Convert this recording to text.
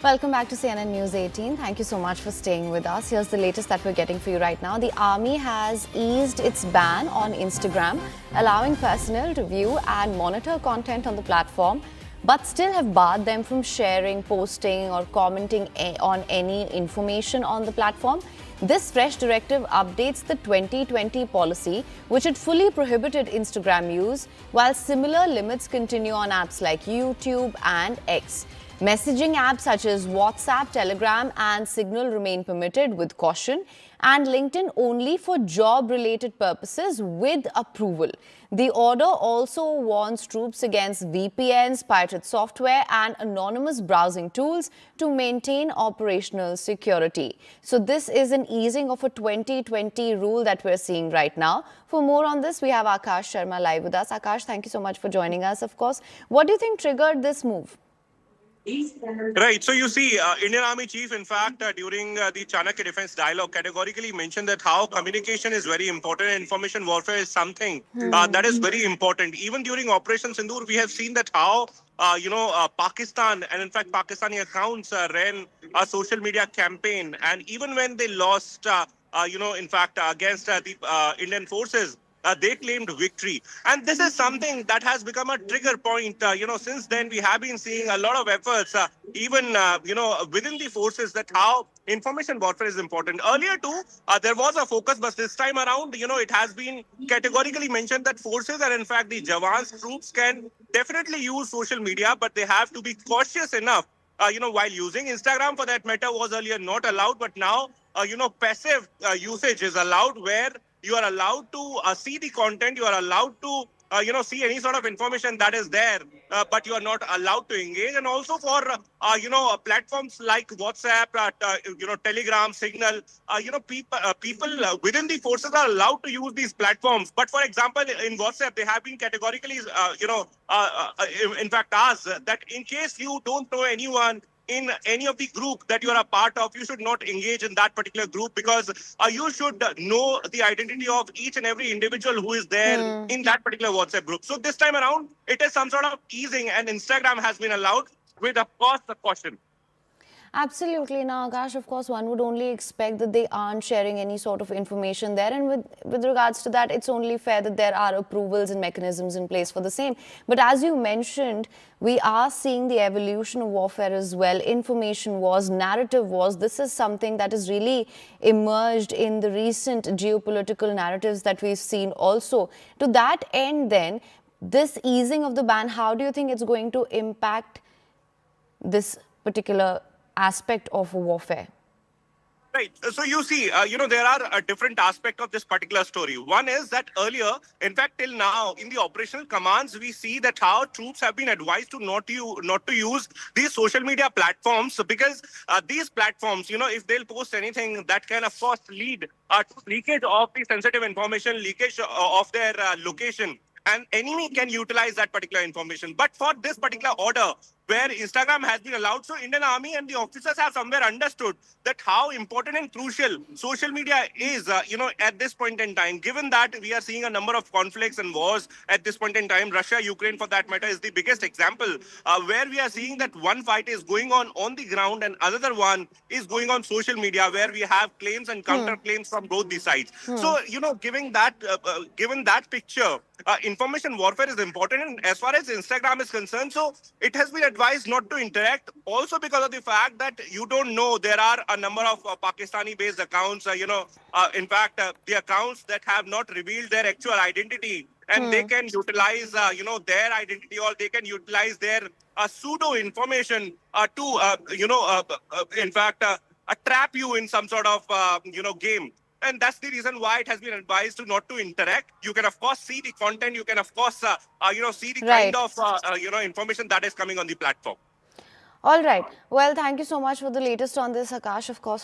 Welcome back to CNN News 18. Thank you so much for staying with us. Here's the latest that we're getting for you right now. The army has eased its ban on Instagram, allowing personnel to view and monitor content on the platform, but still have barred them from sharing, posting, or commenting on any information on the platform. This fresh directive updates the 2020 policy, which had fully prohibited Instagram use, while similar limits continue on apps like YouTube and X. Messaging apps such as WhatsApp, Telegram, and Signal remain permitted with caution, and LinkedIn only for job-related purposes with approval. The order also warns troops against VPNs, pirated software, and anonymous browsing tools to maintain operational security. So this is an easing of a 2020 rule that we're seeing right now. For more on this, we have Akash Sharma live with us. Akash, thank you so much for joining us, of course. What do you think triggered this move? Right. So you see, Indian Army Chief, in fact, during the Chanakya Defense Dialogue, categorically mentioned that how communication is very important. Information warfare is something that is very important. Even during Operation Sindoor, we have seen that how Pakistan and in fact Pakistani accounts ran a social media campaign, and even when they lost, in fact, against the Indian forces. They claimed victory. And this is something that has become a trigger point. Since then, we have been seeing a lot of efforts, even, within the forces, that how information warfare is important. Earlier, too, there was a focus, but this time around, it has been categorically mentioned that forces and, in fact, the Jawans, troops can definitely use social media, but they have to be cautious enough. While using Instagram, for that matter, was earlier not allowed, but now, passive usage is allowed, where you are allowed to see the content, you are allowed to, see any sort of information that is there, but you are not allowed to engage. And also for, platforms like WhatsApp, Telegram, Signal, people within the forces are allowed to use these platforms. But for example, in WhatsApp, they have been categorically, in fact, asked that in case you don't know anyone in any of the group that you are a part of, you should not engage in that particular group, because you should know the identity of each and every individual who is there in that particular WhatsApp group. So this time around, it is some sort of easing, and Instagram has been allowed with, of course, the caution. Absolutely. Now, Akash, of course, one would only expect that they aren't sharing any sort of information there. And with regards to that, it's only fair that there are approvals and mechanisms in place for the same. But as you mentioned, we are seeing the evolution of warfare as well. Information wars, narrative wars. This is something that has really emerged in the recent geopolitical narratives that we've seen also. To that end, then, this easing of the ban, how do you think it's going to impact this particular aspect of warfare? Right. So you see, there are a different aspect of this particular story. One is that earlier, in fact, till now, in the operational commands, we see that how troops have been advised to not to use these social media platforms, because these platforms, if they'll post anything that can, of course, lead to leakage of the sensitive information, leakage of their location. And enemy can utilize that particular information. But for this particular order, where Instagram has been allowed, so Indian Army and the officers have somewhere understood that how important and crucial social media is, at this point in time, given that we are seeing a number of conflicts and wars at this point in time. Russia, Ukraine, for that matter, is the biggest example, where we are seeing that one fight is going on the ground, and another one is going on social media, where we have claims and counterclaims from both the sides. So, given that picture, information warfare is important. And as far as Instagram is concerned, so it has been advised not to interact, also because of the fact that you don't know, there are a number of Pakistani-based accounts, in fact, the accounts that have not revealed their actual identity, and they can utilize, their identity, or they can utilize their pseudo information to, in fact, trap you in some sort of, game. And that's the reason why it has been advised to not to interact. You can, of course, see the content. You can, of course, see the kind of, information that is coming on the platform. All right. Well, thank you so much for the latest on this, Akash. Of course,